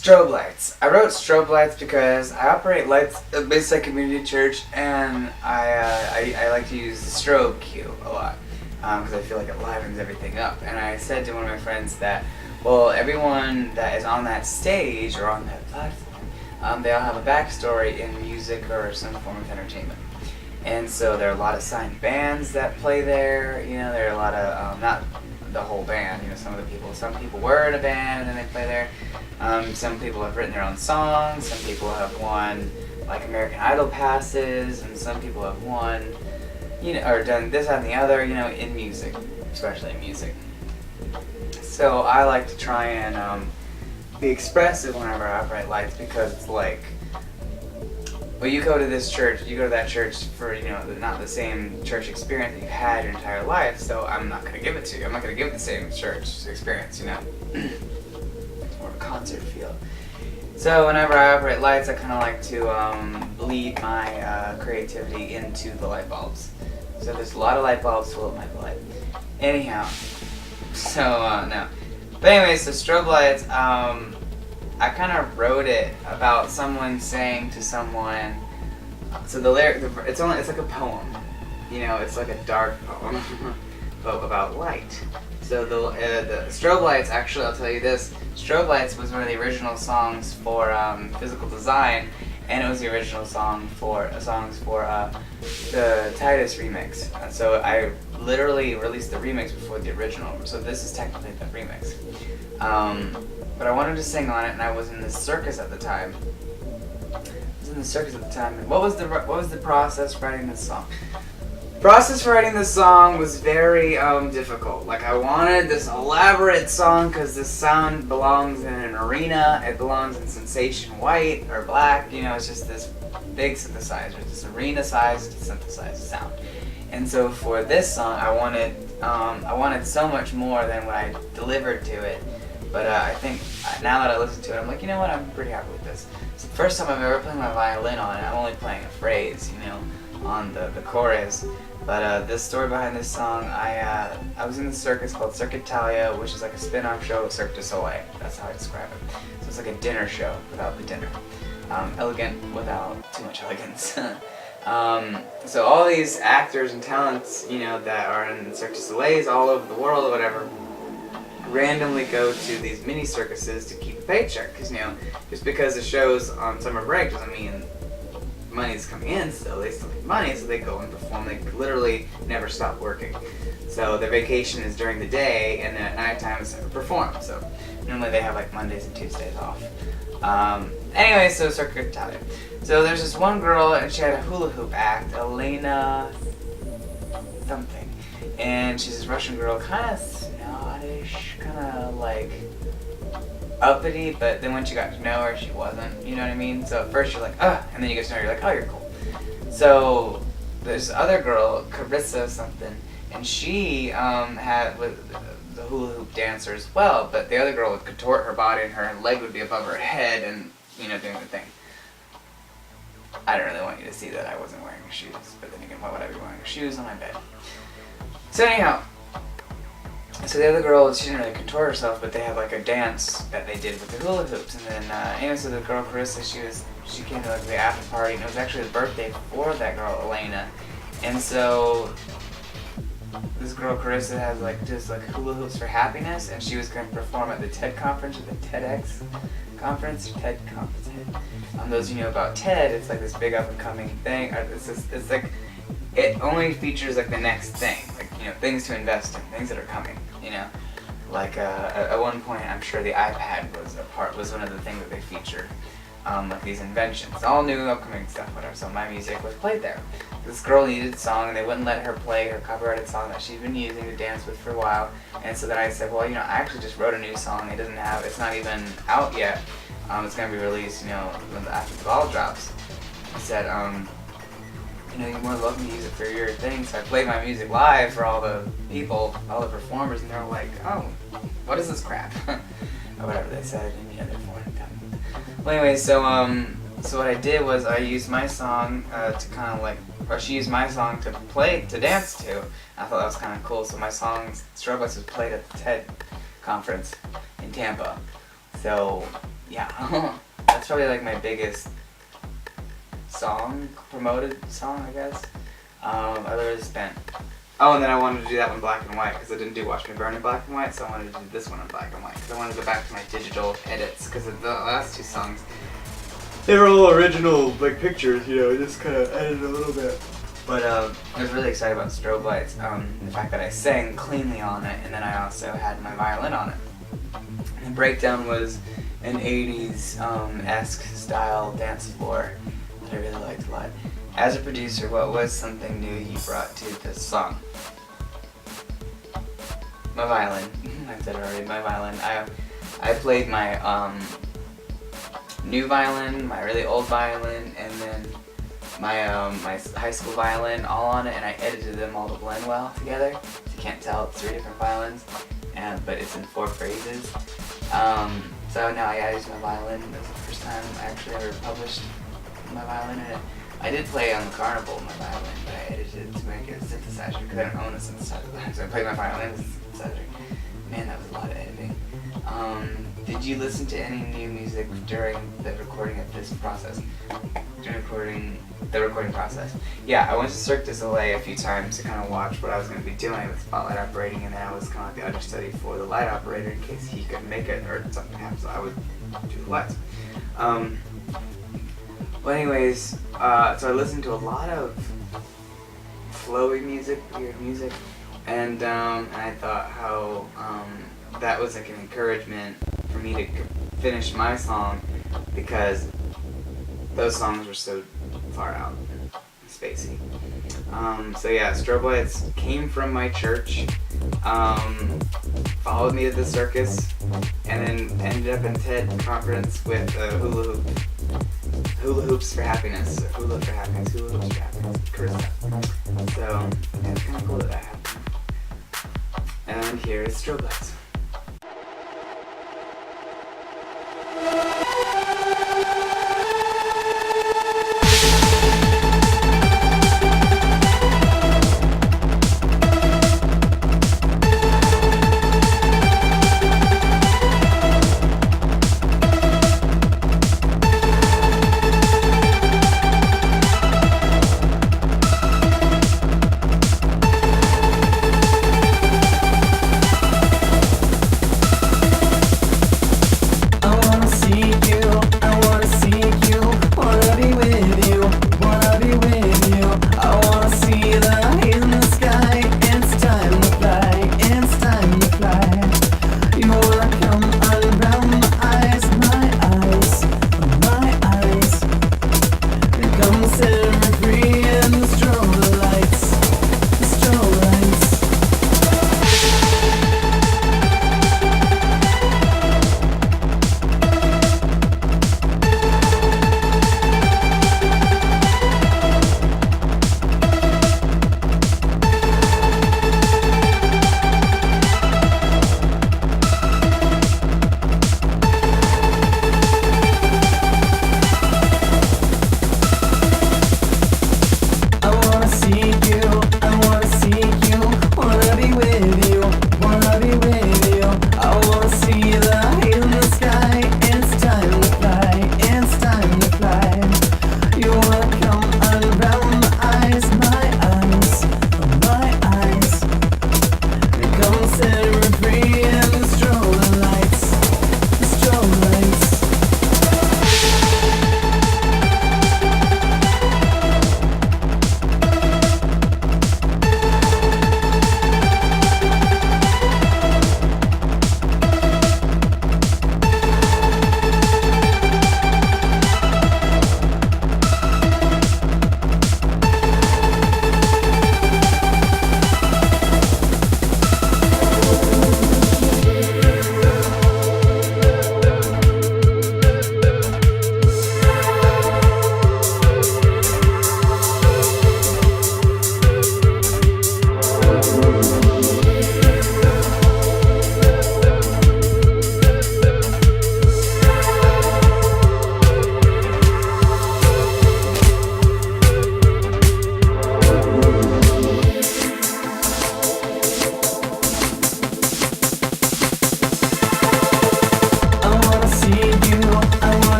Strobe Lights. I wrote Strobe Lights because I operate lights at Bayside Community Church, and I like to use the strobe cue a lot because I feel like it livens everything up. And I said to one of my friends that, well, everyone that is on that stage or on that platform, they all have a backstory in music or some form of entertainment. And so there are a lot of signed bands that play there. You know, there are a lot of not the whole band. You know, some people were in a band and then they play there. Some people have written their own songs. Some people have won like American Idol passes, and some people have won, you know, or done this, that, and the other. You know, in music, especially in music. So I like to try and be expressive whenever I operate lights because it's like, well, you go to this church, you go to that church for, you know, not the same church experience that you've had your entire life, so I'm not going to give it to you. I'm not going to give it the same church experience, you know, or a concert feel. So whenever I operate lights, I kind of like to bleed my creativity into the light bulbs. So there's a lot of light bulbs full of my blood. Anyhow, so, no. But anyway, so Strobe Lights, I kind of wrote it about someone saying to someone, so the lyric, it's like a poem, you know, it's like a dark poem, but about light. So the Strobe Lights, actually, I'll tell you this, Strobe Lights was one of the original songs for Physical Design, and it was the original songs for the Titus remix. So I literally released the remix before the original, so this is technically the remix. But I wanted to sing on it, and I was in the circus at the time. And what was the process for writing this song? The process for writing this song was very difficult. Like, I wanted this elaborate song because this sound belongs in an arena. It belongs in sensation white or black. You know, it's just this big synthesizer, this arena-sized synthesized sound. And so for this song, I wanted so much more than what I delivered to it. But I think now that I listen to it, I'm like, you know what, I'm pretty happy with this. It's the first time I've ever played my violin on it. I'm only playing a phrase, you know, on the chorus. But this story behind this song, I was in this circus called Cirque Italia, which is like a spin-off show of Cirque du Soleil. That's how I describe it. So it's like a dinner show without the dinner. Elegant without too much elegance. So all these actors and talents, you know, that are in Cirque du Soleil all over the world or whatever, randomly go to these mini circuses to keep a paycheck, because, you know, just because the show's on summer break doesn't mean money's coming in still. They still need money, so they go and perform. They literally never stop working. So their vacation is during the day, and then at nighttime it's perform. So normally they have like Mondays and Tuesdays off. Anyway, so Cirque Italia. So there's this one girl, and she had a hula hoop act, Elena something, and she's this Russian girl, kind of snottish, kind of like uppity, but then once you got to know her, she wasn't, you know what I mean? So at first you're like, ugh, and then you get to know her, you're like, oh, you're cool. So there's this other girl, Carissa something, and she had with the hula hoop dancer as well, but the other girl would contort her body and her leg would be above her head and, you know, doing the thing. I don't really want you to see that I wasn't wearing shoes, but then again, why would I be wearing shoes on my bed? So anyhow, so the other girl, she didn't really contort herself, but they had like a dance that they did with the hula hoops, and then anyway, so the girl Carissa, she came to like the after party, and it was actually the birthday for that girl Elena, and so this girl Carissa has like just like hula hoops for happiness, and she was going to perform at the TED conference, or the TEDx conference, TED conference. Those of you know about TED, it's like this big up and coming thing. It's like it only features like the next thing, like, you know, things to invest in, things that are coming. You know, like at one point, I'm sure the iPad was one of the things that they featured. Like these inventions, all new, upcoming stuff, whatever. So my music was played there. This girl needed a song, and they wouldn't let her play her copyrighted song that she'd been using to dance with for a while. And so then I said, well, you know, I actually just wrote a new song. It's not even out yet. It's gonna be released, you know, after the ball drops. I said, you know, you're more than welcome to use it for your thing. So I played my music live for all the people, all the performers, and they were like, oh, what is this crap? Or whatever they said in the other foreign tongue. Well, anyway, so what I did was I used my song to kind of like, or she used my song to dance to. I thought that was kind of cool. So my song, Strobe Lights, was played at the TED conference in Tampa. So Yeah, that's probably like my biggest song, promoted song, I guess. I literally spent. Oh, and then I wanted to do that one black and white because I didn't do Watch Me Burn in black and white, so I wanted to do this one in black and white because I wanted to go back to my digital edits because the last two songs, they were all original, like pictures, you know, just kind of edited a little bit. But I was really excited about Strobe Lights, the fact that I sang cleanly on it, and then I also had my violin on it. And the breakdown was an 80s esque style dance floor that I really liked a lot. As a producer, what was something new you brought to this song? My violin. I said it already, my violin. I played my new violin, my really old violin, and then my high school violin all on it, and I edited them all to blend well together. So you can't tell it's 3 different violins, but it's in 4 phrases. So now I use my violin. That was the first time I actually ever published my violin in it. I did play on the carnival with my violin, but I edited it to make it a synthesizer because I don't own a synthesizer. So I played my violin as a synthesizer. Man, that was a lot of editing. Did you listen to any new music during the recording of this process? During the recording process? Yeah, I went to Cirque du Soleil a few times to kind of watch what I was going to be doing with spotlight operating, and then I was kind of like the understudy for the light operator in case he couldn't make it or something happened, so I would do the lights. Well, anyways, so I listened to a lot of flowy music, weird music, and I thought how that was like an encouragement for me to finish my song because those songs were so far out and spacey. So yeah, Strobe Lights came from my church, followed me to the circus, and then ended up in TED conference with Hula Hoops for Happiness, or Hula for Happiness, Hula Hoops for Happiness, Carissa. So, yeah, it's kind of cool that happened. And here is Strobe Lights.